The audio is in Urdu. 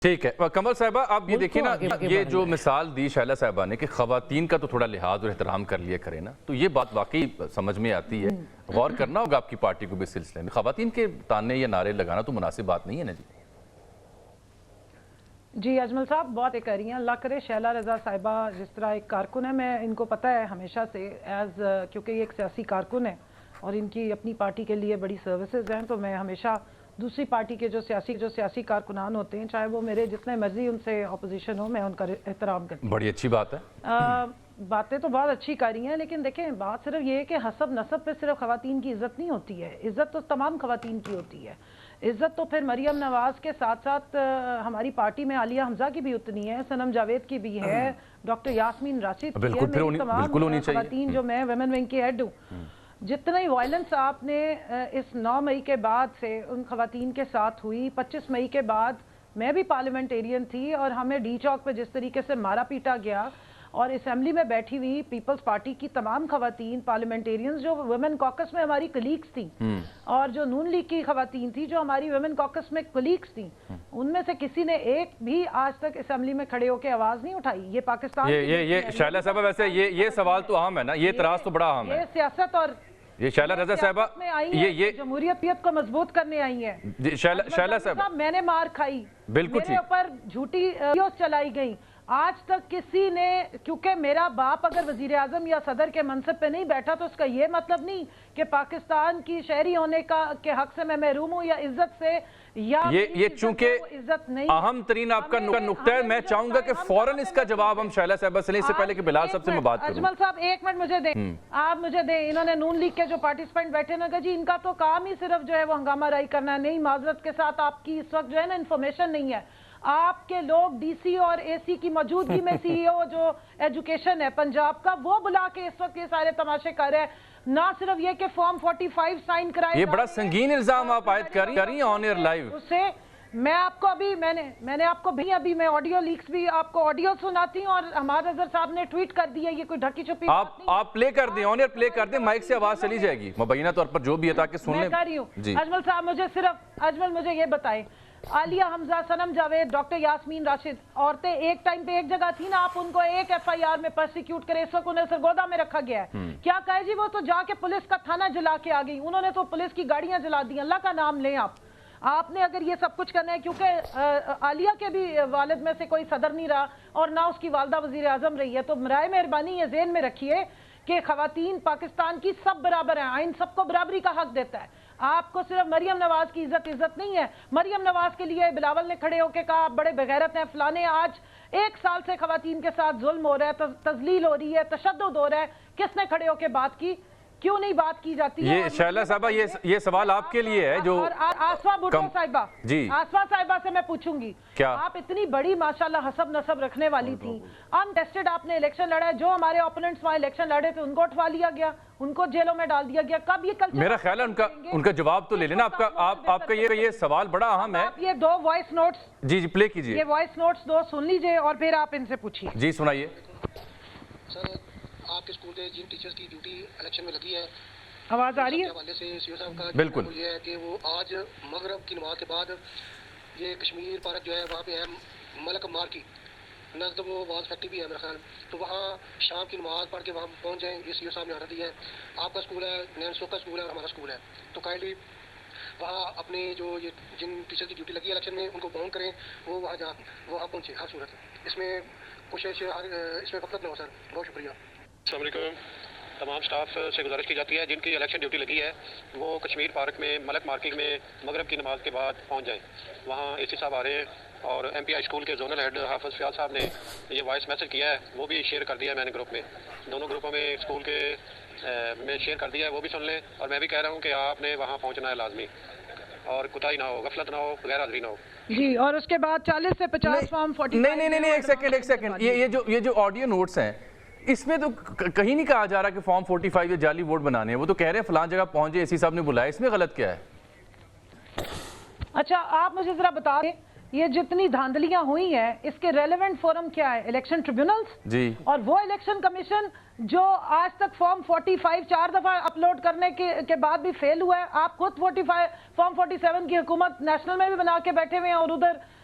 ٹھیک ہے کمل صاحبہ، آپ یہ دیکھیں نا، یہ جو مثال دی شائلہ صاحبہ نے کہ خواتین کا تو تھوڑا لحاظ اور احترام کر لیا کرے نا، تو یہ بات واقعی سمجھ میں آتی ہے. غور کرنا ہوگا آپ کی پارٹی کو بھی اس سلسلے میں. خواتین کے تانے یا نعرے لگانا تو مناسب بات نہیں ہے نا جی. جی اجمل صاحب بہت کہہ رہی ہیں. اللہ کرے شائلہ رضا صاحبہ جس طرح ایک کارکن ہے، میں ان کو پتہ ہے ہمیشہ سے کیونکہ یہ ایک سیاسی کارکن ہے اور ان کی اپنی پارٹی کے لیے بڑی سروسز ہیں، تو میں ہمیشہ دوسری پارٹی کے جو سیاسی کارکنان ہوتے ہیں، چاہے وہ میرے جتنے مرضی ان سے اپوزیشن ہو، میں ان کا احترام کرتی ہوں. بڑی اچھی بات ہے. باتیں تو بہت اچھی کر رہی ہیں، لیکن دیکھیں بات صرف یہ ہے کہ حسب نسب پہ صرف خواتین کی عزت نہیں ہوتی ہے. عزت تو تمام خواتین کی ہوتی ہے. عزت تو پھر مریم نواز کے ساتھ ساتھ ہماری پارٹی میں عالیہ حمزہ کی بھی اتنی ہے، صنم جاوید کی بھی ہے، ڈاکٹر یاسمین راشد کی ہے. میری تمام خواتین جو میں ویمن ونگ کی ہیڈ ہوں، جتنا ہی وائلنس آپ نے اس 9 مئی کے بعد سے ان خواتین کے ساتھ ہوئی، 25 مئی کے بعد میں بھی پارلیمنٹیرین تھی اور ہمیں ڈی چوک پہ جس طریقے سے مارا پیٹا گیا، اور اسمبلی میں بیٹھی ہوئی پیپلز پارٹی کی تمام خواتین پارلیمنٹیرینز جو ویمن کاکس میں ہماری کلیگز تھیں، اور جو نون لیگ کی خواتین تھی جو ہماری ویمن کاکس میں کلیگز تھیں، ان میں سے کسی نے ایک بھی آج تک اسمبلی میں کھڑے ہو کے آواز نہیں اٹھائی. یہ پاکستان یہ شائلہ صاحبہ ویسے یہ سوال تو اہم ہے نا، یہ اعتراض تو بڑا اہم ہے. یہ سیاست اور یہ شائلہ رضا صاحبہ یہ جمہوریت کو مضبوط کرنے آئی ہیں. شائلہ صاحبہ میں نے مار کھائی، بالکل میرے اوپر جھوٹی ویڈیوز چلائی گئی. آج تک کسی نے، کیونکہ میرا باپ اگر وزیر اعظم یا صدر کے منصب پہ نہیں بیٹھا تو اس کا یہ مطلب نہیں کہ پاکستان کی شہری ہونے کے حق سے میں محروم ہوں یا عزت سے، یا یہ چونکہ اہم ترین آپ کا نقطہ ہے. میں چاہوں گا کہ فوراً اس کا جواب ہم شائلہ صاحبہ سے لیں، اس سے پہلے کہ بلال صاحب سے میں بات کروں. اجمل صاحب ایک منٹ مجھے دیں، آپ مجھے دیں. انہوں نے نون لیگ کے جو پارٹیسپینٹ بیٹھے نا، کہ جی ان کا تو کام ہی صرف جو ہے وہ ہنگامہ رائی کرنا ہے. نہیں، معذرت کے ساتھ آپ کی اس وقت جو ہے نا انفارمیشن نہیں ہے. آپ کے لوگ ڈی سی اور اے سی کی موجودگی میں سی ای او جو ایجوکیشن ہے پنجاب کا، وہ بلا کے اس وقت یہ سارے تماشے کر رہے ہیں. نہ صرف یہ کہ فارم 45 سائن کرائے، یہ بڑا سنگین الزام آپ عائد کر رہی ہیں آن ایئر لائیو. اس سے میں آپ کو ابھی میں نے آپ کو ابھی میں آڈیو لیکس بھی آپ کو آڈیو سناتی ہوں، اور ہمارے نظر صاحب نے ٹویٹ کر دیا. یہ کوئی ڈھکی چھپی بات نہیں. آپ پلے کر دیں، آن ایئر پلے کر دیں، مائک سے آواز چلی جائے گی مبینہ طور پر جو بھی ہے تاکہ سن لیں. میں کر رہی ہوں. اجمل صاحب مجھے یہ بتائیں، عالیہ حمزہ، صنم جاوید، ڈاکٹر یاسمین راشد، عورتیں ایک ٹائم پہ ایک جگہ تھی نا، آپ ان کو ایک ایف آئی آر میں پرسیکیوٹ کرے، اس وقت انہیں سرگودا میں رکھا گیا ہے. کیا کہے جی وہ تو جا کے پولیس کا تھانہ جلا کے آ گئی، انہوں نے تو پولیس کی گاڑیاں جلا دی. اللہ کا نام لیں آپ نے اگر یہ سب کچھ کرنا ہے، کیونکہ عالیہ کے بھی والد میں سے کوئی صدر نہیں رہا اور نہ اس کی والدہ وزیر اعظم رہی ہے، تو برائے مہربانی یہ ذہن میں رکھیے کہ خواتین پاکستان کی سب برابر ہیں، آئین سب کو برابری کا حق دیتا ہے. آپ کو صرف مریم نواز کی عزت نہیں ہے. مریم نواز کے لیے بلاول نے کھڑے ہو کے کہا آپ بڑے بغیرت ہیں فلانے. آج 1 سال سے خواتین کے ساتھ ظلم ہو رہا ہے، تذلیل ہو رہی ہے، تشدد ہو رہا ہے. کس نے کھڑے ہو کے بات کی؟ کیوں نہیں بات کی جاتی ہے؟ یہ شائلہ صاحبہ یہ سوال آپ کے لیے ہے جو آسوا بھٹو صاحبہ، جی آسوا صاحبہ سے میں پوچھوں گی، کیا آپ اتنی بڑی ماشاءاللہ حسب نسب رکھنے والی تھیں، انٹیسٹڈ آپ نے الیکشن لڑا ہے، جو ہمارے اوپوننٹس وہاں الیکشن لڑے تھے ان کو اٹھوا لیا گیا، ان کو جیلوں میں ڈال دیا گیا. کب یہ کلچر؟ میرا خیال ہے ان کا جواب تو لے لینا. آپ کا یہ سوال بڑا اہم ہے. آپ یہ 2 وائس نوٹس جی پلے کیجئے، یہ وائس نوٹس 2 سن لیجئے اور پھر آپ ان سے پوچھیے. جی سنائیے. سر آپ کے اسکول کے جن ٹیچرز کی ڈیوٹی الیکشن میں لگی ہے، آواز آ رہی ہے؟ حوالے سے سی او صاحب کا بالکل یہ ہے کہ وہ آج مغرب کی نماز کے بعد یہ کشمیر پارک جو ہے وہاں پہ ہے ملک مار کی نزد وہ واز فیکٹری بھی ہے میرا خیال، تو وہاں شام کی نماز پڑھ کے وہاں پہنچ جائیں. یہ سی او صاحب نے آرڈر دیا ہے. آپ کا اسکول ہے، نینسو کا اسکول ہے اور ہمارا اسکول ہے، تو کائنڈلی وہاں اپنی جو یہ جن ٹیچر کی ڈیوٹی لگی ہے الیکشن میں ان کو فون کریں، وہ وہاں پہنچے ہر صورت. اس میں کوشش اس میں وقت نہ ہو سر. بہت شکریہ. السلام علیکم. تمام سٹاف سے گزارش کی جاتی ہے جن کی الیکشن ڈیوٹی لگی ہے وہ کشمیر پارک میں ملک مارکیٹ میں مغرب کی نماز کے بعد پہنچ جائیں. وہاں اے سی صاحب آ رہے ہیں اور ایم پی آئی اسکول کے زونل ہیڈ حافظ فیاض صاحب نے یہ وائس میسج کیا ہے، وہ بھی شیئر کر دیا ہے میں نے گروپ میں، دونوں گروپوں میں اسکول کے میں شیئر کر دیا ہے، وہ بھی سن لیں. اور میں بھی کہہ رہا ہوں کہ آپ نے وہاں پہنچنا ہے لازمی، اور کوتاہی نہ ہو، غفلت نہ ہو، غیر حاضری نہ ہو. جی اور اس کے بعد 40 سے 50 فارم 45. نہیں ایک سیکنڈ یہ جو آڈیو نوٹس ہیں اس میں تو کہیں نہیں کہا جا رہا کہ فارم 45 یا جعلی ووٹ بنانے ہیں. وہ تو کہہ رہے ہیں فلان جگہ پہنچے، اے سی صاحب نے بلایا. اس میں غلط کیا ہے؟ اچھا آپ مجھے ذرا بتا دیں یہ جتنی دھاندلیاں ہوئی ہیں اس کے ریلیونٹ فورم کیا ہے؟ الیکشن ٹریبیونلز جی، اور وہ الیکشن کمیشن جو آج تک فارم 45 4 دفعہ اپلوڈ کرنے کے بعد بھی فیل ہوا ہے. آپ خود 45 فارم 47 کی حکومت نیشنل میں بھی بنا کے بیٹھے ہوئے ہیں اور ادھر